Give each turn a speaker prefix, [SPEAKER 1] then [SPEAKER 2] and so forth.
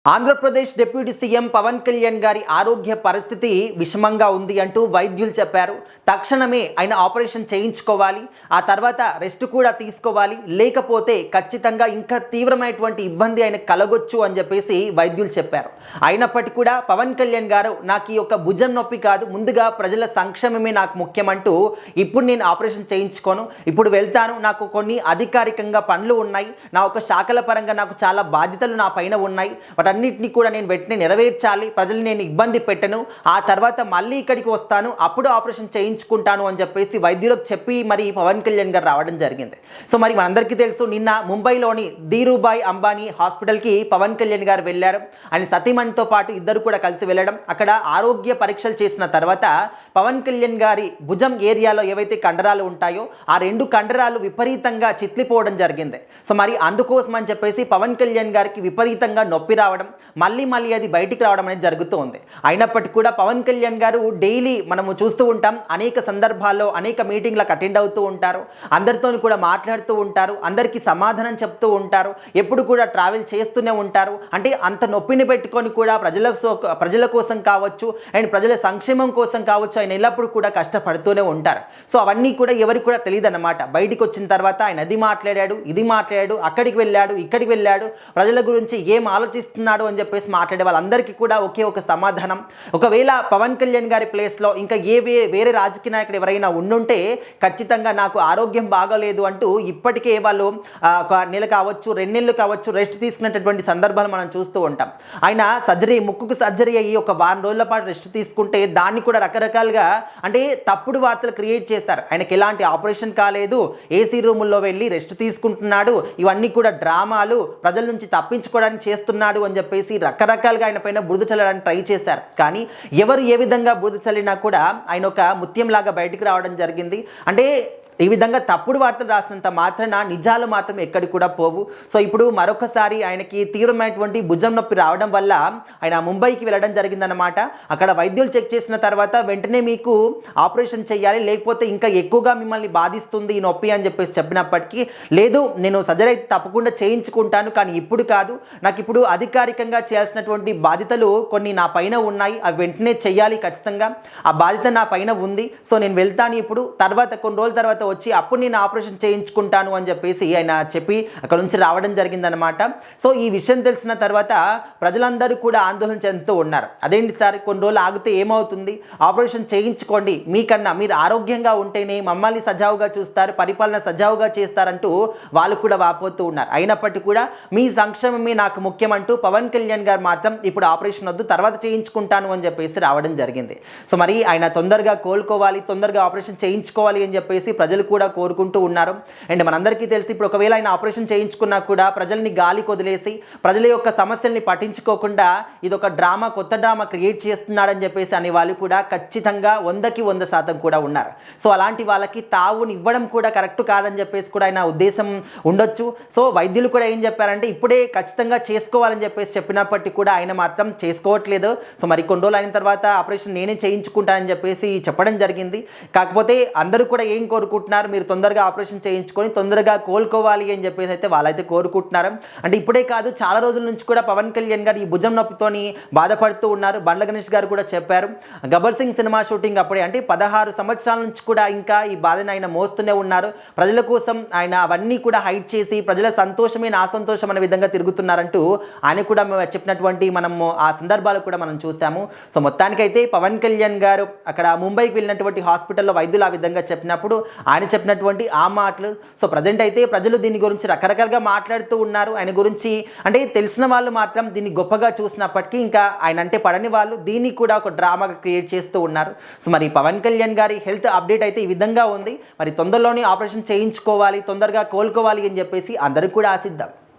[SPEAKER 1] Andhra Pradesh deputy CM Pawan Kalyan గారి ఆరోగ్య పరిస్థితి విషమంగా ఉంది అంటూ వైద్యులు చెప్పారు. తక్షణమే ఆయన ఆపరేషన్ చేయించుకోవాలి, ఆ తర్వాత రెస్ట్ కూడా తీసుకోవాలి, లేకపోతే ఖచ్చితంగా ఇంకా తీవ్రమైనటువంటి ఇబ్బంది ఆయన కలగొచ్చు అని చెప్పేసి వైద్యులు చెప్పారు. అయినప్పటికీ కూడా పవన్ కళ్యాణ్ గారు నాకు ఈ యొక్క భుజం నొప్పి కాదు, ముందుగా ప్రజల సంక్షేమమే నాకు ముఖ్యమంటూ ఇప్పుడు నేను ఆపరేషన్ చేయించుకోను, ఇప్పుడు వెళ్తాను, నాకు కొన్ని అధికారికంగా పనులు ఉన్నాయి, నా ఒక శాఖల పరంగా నాకు చాలా బాధ్యతలు నా పైన ఉన్నాయి, అన్నిటినీ కూడా నేను వెంటనే నెరవేర్చాలి, ప్రజలు నేను ఇబ్బంది పెట్టను, ఆ తర్వాత మళ్ళీ ఇక్కడికి వస్తాను, అప్పుడు ఆపరేషన్ చేయించుకుంటాను అని చెప్పేసి వైద్యులకు చెప్పి మరి పవన్ కళ్యాణ్ గారు రావడం జరిగింది. సో మరి మనందరికీ తెలుసు, నిన్న ముంబైలోని ధీరుభాయ్ అంబానీ హాస్పిటల్కి పవన్ కళ్యాణ్ గారు వెళ్ళారు. ఆయన సతీమణితో పాటు ఇద్దరు కూడా కలిసి వెళ్ళడం, అక్కడ ఆరోగ్య పరీక్షలు చేసిన తర్వాత పవన్ కళ్యాణ్ గారి భుజం ఏరియాలో ఏవైతే కండరాలు ఉంటాయో ఆ రెండు కండరాలు విపరీతంగా చిట్లిపోవడం జరిగింది. సో మరి అందుకోసం అని చెప్పేసి పవన్ కళ్యాణ్ గారికి విపరీతంగా నొప్పి రావడం, మళ్ళీ అది బయటికి రావడం అనేది జరుగుతూ ఉంది. అయినప్పటికీ కూడా పవన్ కళ్యాణ్ గారు డైలీ మనము చూస్తూ ఉంటాం, అనేక సందర్భాల్లో అనేక మీటింగ్లకు అటెండ్ అవుతూ ఉంటారు, అందరితో కూడా మాట్లాడుతూ ఉంటారు, అందరికీ సమాధానం చెప్తూ ఉంటారు, ఎప్పుడు కూడా ట్రావెల్ చేస్తూనే ఉంటారు. అంటే అంత నొప్పిని పెట్టుకొని కూడా ప్రజల కోసం కావచ్చు అండ్ ప్రజల సంక్షేమం కోసం కావచ్చు ఆయన ఎల్లప్పుడూ కూడా కష్టపడుతూనే ఉంటారు. సో అవన్నీ కూడా ఎవరికి కూడా తెలియదు అన్నమాట. బయటికి వచ్చిన తర్వాత ఆయన అది మాట్లాడాడు, ఇది మాట్లాడాడు, అక్కడికి వెళ్ళాడు, ఇక్కడికి వెళ్ళాడు, ప్రజల గురించి ఏం ఆలోచిస్తున్నాడు అని చెప్పేసి మాట్లాడే వాళ్ళందరికీ కూడా ఒకే ఒక సమాధానం, ఒకవేళ పవన్ కళ్యాణ్ గారి ప్లేస్లో ఇంకా వేరే రాజకీయ నాయకుడు ఎవరైనా ఉండుంటే ఖచ్చితంగా నాకు ఆరోగ్యం బాగోలేదు అంటూ ఇప్పటికే వాళ్ళు ఒక నెల కావచ్చు, 2 నెలలు కావచ్చు రెస్ట్ తీసుకున్నటువంటి సందర్భాలు మనం చూస్తూ ఉంటాం. ఆయన ముక్కుకు సర్జరీ అయ్యి ఒక 1 రోజుల పాటు రెస్ట్ తీసుకుంటే దాన్ని కూడా రకరకాలుగా అంటే తప్పుడు వార్తలు క్రియేట్ చేశారు. ఆయనకి ఎలాంటి ఆపరేషన్ కాలేదు, ఏసీ రూముల్లో వెళ్ళి రెస్ట్ తీసుకుంటున్నాడు, ఇవన్నీ కూడా డ్రామాలు, ప్రజల నుంచి తప్పించుకోవడానికి చేస్తున్నాడు అని చెప్పేసి రకరకాలుగా ఆయన పైన బురద చల్లడానికి ట్రై చేశారు. కానీ ఎవరు ఏ విధంగా బురద చల్లినా కూడా ఆయన ఒక ముత్యంలాగా బయటికి రావడం జరిగింది. అంటే ఈ విధంగా తప్పుడు వార్తలు రాసినంత మాత్రాన నిజాలు మాత్రం ఎక్కడికి కూడా పోవు. సో ఇప్పుడు మరొకసారి ఆయనకి తీవ్రమైనటువంటి భుజం నొప్పి రావడం వల్ల ఆయన ముంబైకి వెళ్ళడం జరిగిందన్నమాట. అక్కడ వైద్యులు చెక్ చేసిన తర్వాత వెంటనే మీకు ఆపరేషన్ చేయాలి, లేకపోతే ఇంకా ఎక్కువగా మిమ్మల్ని బాధిస్తుంది ఈ నొప్పి అని చెప్పేసి చెప్పినప్పటికీ, లేదు నేను సర్జరీ అయితే తప్పకుండా చేయించుకుంటాను, కానీ ఇప్పుడు కాదు, నాకు ఇప్పుడు అధికారికంగా చేయాల్సినటువంటి బాధ్యతలు కొన్ని నా పైన ఉన్నాయి, అవి వెంటనే చేయాలి, ఖచ్చితంగా ఆ బాధ్యత నా పైన ఉంది, సో నేను వెళ్తాను ఇప్పుడు, తర్వాత కొన్ని రోజుల తర్వాత వచ్చి అప్పుడు నేను ఆపరేషన్ చేయించుకుంటాను అని చెప్పేసి ఆయన చెప్పి అక్కడ నుంచి రావడం జరిగిందనమాట. సో ఈ విషయం తెలిసిన తర్వాత ప్రజలందరూ కూడా ఆందోళన చెందుతూ ఉన్నారు. అదేంటి సార్, కొన్ని రోజులు ఆగితే ఏమవుతుంది, ఆపరేషన్ చేయించుకోండి, మీకన్నా మీరు ఆరోగ్యంగా ఉంటేనే మమ్మల్ని సజావుగా చూస్తారు, పరిపాలన సజావుగా చేస్తారంటూ వాళ్ళు కూడా వాపోతూ ఉన్నారు. అయినప్పటికీ కూడా మీ సంక్షేమమే నాకు ముఖ్యమంటూ పవన్ కళ్యాణ్ గారు మాత్రం ఇప్పుడు ఆపరేషన్ వద్దు, తర్వాత చేయించుకుంటాను అని చెప్పేసి రావడం జరిగింది. సో మరి ఆయన తొందరగా కోలుకోవాలి, తొందరగా ఆపరేషన్ చేయించుకోవాలి అని చెప్పేసి ప్రజలు కూడా కోరుకుంటూ ఉన్నారు. అండ్ మనందరికీ తెలిసి ఇప్పుడు ఒకవేళ ఆయన ఆపరేషన్ చేయించుకున్నా కూడా ప్రజల్ని గాలి కొదిలేసి ప్రజల యొక్క సమస్యల్ని పట్టించుకోకుండా ఇదొక డ్రామా, కొత్త డ్రామా క్రియేట్ చేస్తున్నాడని చెప్పేసి అనే వాళ్ళు కూడా ఖచ్చితంగా 100కి 100% కూడా ఉన్నారు. సో అలాంటి వాళ్ళకి తావునివ్వడం కూడా కరెక్ట్ కాదని చెప్పేసి కూడా ఆయన ఉద్దేశం ఉండొచ్చు. సో వైద్యులు కూడా ఏం చెప్పారంటే ఇప్పుడే ఖచ్చితంగా చేసుకోవాలని చెప్పేసి చెప్పినప్పటికీ కూడా ఆయన మాత్రం చేసుకోవట్లేదు. సో మరి కొన్ని రోజులు అయిన తర్వాత ఆపరేషన్ నేనే చేయించుకుంటానని చెప్పేసి చెప్పడం జరిగింది. కాకపోతే అందరూ కూడా ఏం కోరుకుంటున్నారు, మీరు తొందరగా ఆపరేషన్ చేయించుకొని తొందరగా కోలుకోవాలి అని చెప్పేసి అయితే వాళ్ళైతే కోరుకుంటున్నారు. అంటే ఇప్పుడే కాదు, చాలా రోజుల నుంచి కూడా పవన్ కళ్యాణ్ గారు ఈ భుజం నొప్పితోని బాధపడుతూ ఉన్నారు. బండ్ల గణేష్ గారు కూడా చెప్పారు, గబ్బర్ సింగ్ సినిమా షూటింగ్ అప్పుడే అంటే 16 సంవత్సరాల నుంచి కూడా ఇంకా ఈ బాధను ఆయన మోస్తూనే ఉన్నారు. ప్రజల కోసం ఆయన అవన్నీ కూడా హైడ్ చేసి ప్రజల సంతోషమే నా సంతోషం అనే విధంగా తిరుగుతున్నారంటూ ఆయన కూడా చెప్పినటువంటి మనము ఆ సందర్భాలు కూడా మనం చూసాము. సో మొత్తానికైతే పవన్ కళ్యాణ్ గారు అక్కడ ముంబైకి వెళ్ళినటువంటి హాస్పిటల్లో వైద్యులు ఆ విధంగా చెప్పినప్పుడు ఆయన చెప్పినటువంటి ఆ మాటలు, సో ప్రజెంట్ అయితే ప్రజలు దీని గురించి రకరకాలుగా మాట్లాడుతూ ఉన్నారు. ఆయన గురించి అంటే తెలిసిన వాళ్ళు మాత్రం దీన్ని గొప్పగా చూసినప్పటికీ ఇంకా ఆయన అంటే పడని వాళ్ళు దీన్ని కూడా ఒక డ్రామాగా క్రియేట్ చేస్తూ ఉన్నారు. సో మరి పవన్ కళ్యాణ్ గారి హెల్త్ అప్డేట్ అయితే ఈ విధంగా ఉంది. మరి తొందరలోనే ఆపరేషన్ చేయించుకోవాలి, తొందరగా కోలుకోవాలి అని చెప్పేసి అందరూ కూడా ఆశిద్దాం.